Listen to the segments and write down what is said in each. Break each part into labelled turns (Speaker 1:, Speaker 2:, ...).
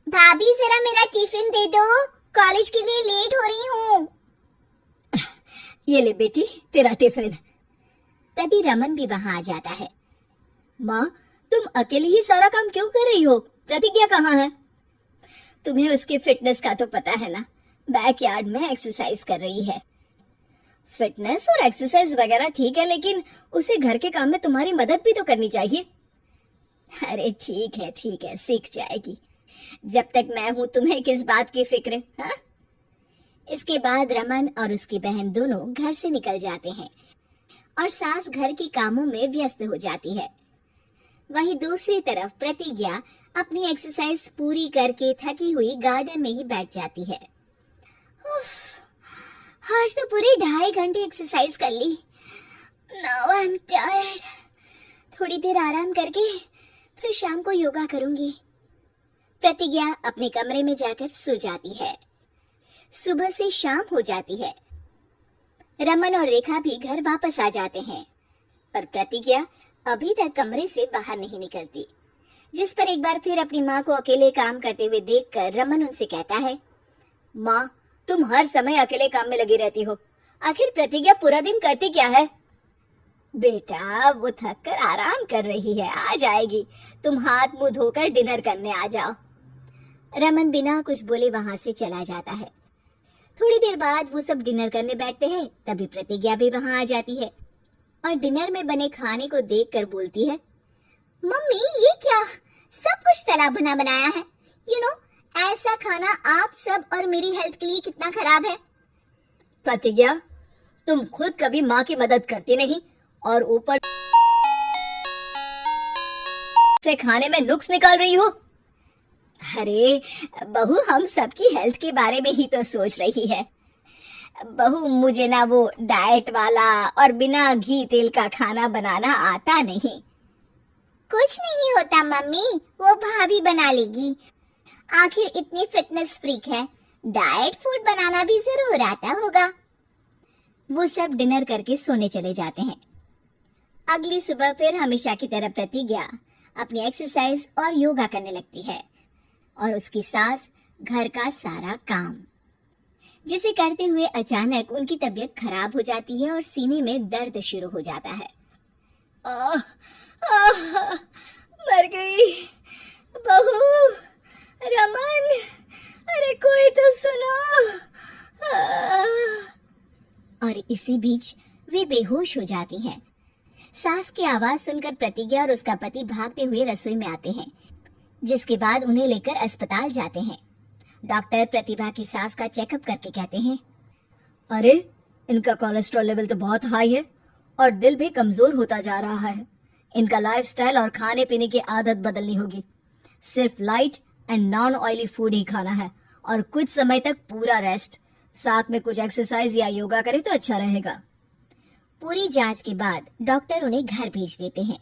Speaker 1: भाभी जरा मेरा टिफिन दे दो, कॉलेज के लिए लेट हो रही हूँ।
Speaker 2: ये ले बेटी तेरा टिफिन। तभी रमन भी वहां आ जाता है। माँ, तुम अकेले ही सारा काम क्यों कर रही हो? प्रतिज्ञा कहाँ है? तुम्हें उसकी फिटनेस का तो पता है ना, बैकयार्ड में एक्सरसाइज कर रही है। फिटनेस और एक्सरसाइज वगैरह ठीक है, लेकिन उसे घर के काम में तुम्हारी मदद भी तो करनी चाहिए। अरे ठीक है, सीख जाएगी। जब तक मैं हूं तुम्हें किस बात की फिक्र, हाँ? इसके बाद रमन और उसकी बहन दोनों घर से निकल जाते हैं और सास घर के कामों में व्यस्त हो जाती है। वहीं दूसरी तरफ प्रतिज्ञा अपनी एक्सरसाइज पूरी करके थकी हुई गार्डन में ही बैठ जाती है। आज तो पूरे 2.5 घंटे एक्सरसाइज कर ली। Now I am tired. थोड़ी देर आराम करके फिर शाम को योगा करूंगी। प्रतिज्ञा अपने कमरे में जाकर सो जाती है। सुबह से शाम हो जाती है। रमन और रेखा भी घर वापस आ जाते हैं, पर प्रतिज्ञा अभी तक कमरे से बाहर नहीं निकलती, जिस पर एक बार फिर अपनी माँ को अकेले काम करते हुए देखकर रमन उनसे कहता है, माँ, तुम हर समय अकेले काम में लगी रहती हो, आखिर प्रतिज्ञा पूरा दिन करती क्या है? बेटा, वो थक कर आराम कर रही है, आ जाएगी। तुम हाथ मुंह धोकर डिनर करने आ जाओ। रमन बिना कुछ बोले वहां से चला जाता है। थोड़ी देर बाद वो सब डिनर करने बैठते हैं। तभी प्रतिज्ञा भी वहां आ जाती है और डिनर में बने खाने को देखकर बोलती है, मम्मी ये क्या, सब कुछ तला भुना बनाया है। यू नो, ऐसा खाना आप सब और मेरी हेल्थ के लिए कितना खराब है। प्रतिज्ञा, तुम खुद कभी माँ की मदद करती नहीं और ऊपर से खाने में नुक्स निकाल रही हो। अरे बहू, हम सबकी हेल्थ के बारे में ही तो सोच रही है। बहू, मुझे ना वो डाइट वाला और बिना घी तेल का खाना बनाना आता नहीं। कुछ नहीं होता मम्मी, वो भाभी बना लेगी। आखिर इतनी फिटनेस फ्रीक है, डाइट फूड बनाना भी जरूर आता होगा। वो सब डिनर करके सोने चले जाते हैं। अगली सुबह फिर हमेशा की तरह प्रतिज्ञा अपनी एक्सरसाइज और योगा करने लगती है और उसकी सास घर का सारा काम, जिसे करते हुए अचानक उनकी तबीयत खराब हो जाती है और सीने में दर्द शुरू हो जाता है। मर गई बहू। रमन, अरे कोई तो सुनो। और इसी बीच वे बेहोश हो जाती हैं। सास की आवाज सुनकर प्रतिज्ञा और उसका पति भागते हुए रसोई में आते हैं, जिसके बाद उन्हें लेकर अस्पताल जाते हैं। डॉक्टर प्रतिभा की सास का चेकअप करके कहते हैं, अरे इनका कोलेस्ट्रॉल लेवल तो बहुत हाई है और दिल भी कमजोर होता जा रहा है। इनका लाइफस्टाइल और खाने पीने की आदत बदलनी होगी। सिर्फ light and non oily food ही खाना है और कुछ समय तक पूरा रेस्ट, साथ में कुछ एक्सरसाइज या योगा करे तो अच्छा रहेगा। पूरी जांच के बाद डॉक्टर उन्हें घर भेज देते हैं।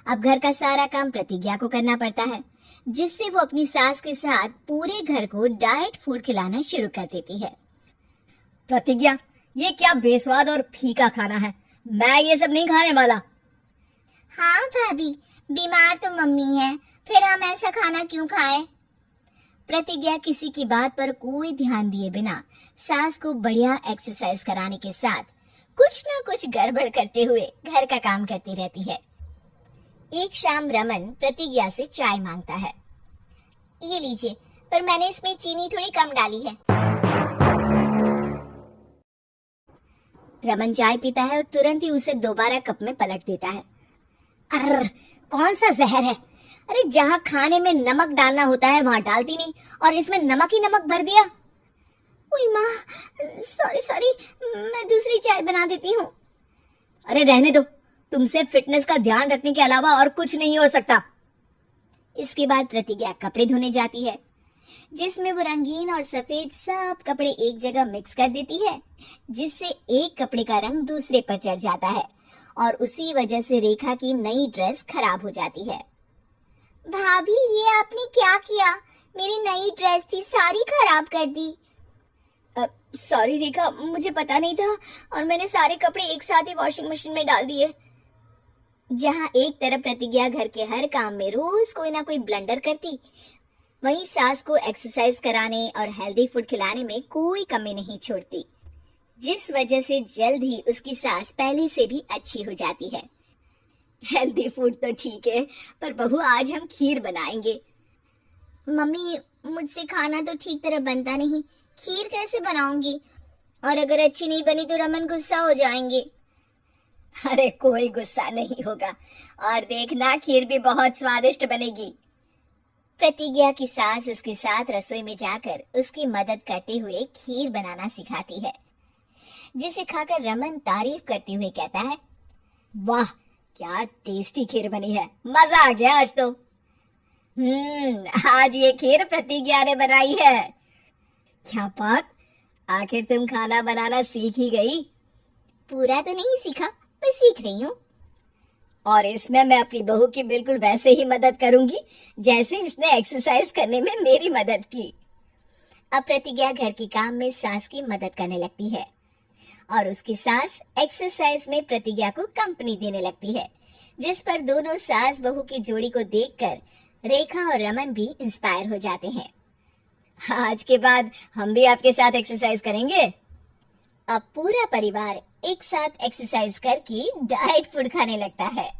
Speaker 2: अब घर का सारा काम प्रतिज्ञा को करना पड़ता है, जिससे वो अपनी सास के साथ पूरे घर को डाइट फूड खिलाना शुरू कर देती है। प्रतिज्ञा, ये क्या बेस्वाद और फीका खाना है, मैं ये सब नहीं खाने वाला। हाँ भाभी, बीमार तो मम्मी है, फिर हम ऐसा खाना क्यों खाएं? प्रतिज्ञा किसी की बात पर कोई ध्यान दिए बिना सास को बढ़िया एक्सरसाइज कराने के साथ कुछ न कुछ गड़बड़ करते हुए घर का काम करती रहती है। एक शाम रमन प्रतिज्ञा से चाय मांगता है। ये लीजिए, पर मैंने इसमें चीनी थोड़ी कम डाली है। रमन चाय पीता है और तुरंत ही उसे दोबारा कप में पलट देता है। अर्र, कौन सा जहर है? अरे जहाँ खाने में नमक डालना होता है वहाँ डालती नहीं और इसमें नमक ही नमक भर दिया। ओए माँ, सॉरी, मैं दूसरी चाय बना देती हूँ। अरे रहने दो, तुमसे फिटनेस का ध्यान रखने के अलावा और कुछ नहीं हो सकता। इसके बाद प्रतिज्ञा कपड़े धोने जाती है, जिसमें वो रंगीन और सफेद सब कपड़े एक जगह मिक्स कर देती है, जिससे एक कपड़े का रंग दूसरे पर चढ़ जाता है और उसी वजह से रेखा की नई ड्रेस खराब हो जाती है। भाभी, ये आपने क्या किया? मेरी नई ड्रेस थी, सारी खराब कर दी। सॉरी रेखा, मुझे पता नहीं था और मैंने सारे कपड़े एक साथ ही वॉशिंग मशीन में डाल दिए। जहाँ एक तरफ प्रतिज्ञा घर के हर काम में रोज कोई ना कोई ब्लंडर करती, वहीं सास को एक्सरसाइज कराने और हेल्दी फूड खिलाने में कोई कमी नहीं छोड़ती, जिस वजह से जल्द ही उसकी सास पहले से भी अच्छी हो जाती है। हेल्दी फूड तो ठीक है, पर बहू आज हम खीर बनाएंगे।
Speaker 1: मम्मी, मुझसे खाना तो ठीक तरह बनता नहीं, खीर कैसे बनाऊंगी? और अगर अच्छी नहीं बनी तो रमन गुस्सा हो जाएंगे।
Speaker 2: अरे कोई गुस्सा नहीं होगा, और देखना खीर भी बहुत स्वादिष्ट बनेगी। प्रतिज्ञा की सास उसके साथ रसोई में जाकर उसकी मदद करते हुए खीर बनाना सिखाती है, जिसे खाकर रमन तारीफ करते हुए कहता है, वाह क्या टेस्टी खीर बनी है, मजा आ गया आज तो। आज ये खीर प्रतिज्ञा ने बनाई है। क्या बात, आखिर तुम खाना बनाना सीख ही गई?
Speaker 1: पूरा तो नहीं सीखा, पर सीख रही हूँ।
Speaker 2: और इसमें मैं अपनी बहू की बिल्कुल वैसे ही मदद करूंगी जैसे इसने एक्सरसाइज करने में मेरी मदद की। अब प्रतिज्ञा घर के काम में सास की मदद करने लगती है और उसकी सास एक्सरसाइज में प्रतिज्ञा को कंपनी देने लगती है, जिस पर दोनों सास बहू की जोड़ी को देखकर रेखा और रमन भी इंस्पायर हो जाते हैं। आज के बाद हम भी आपके साथ एक्सरसाइज करेंगे। अब पूरा परिवार एक साथ एक्सरसाइज करके डाइट फूड खाने लगता है।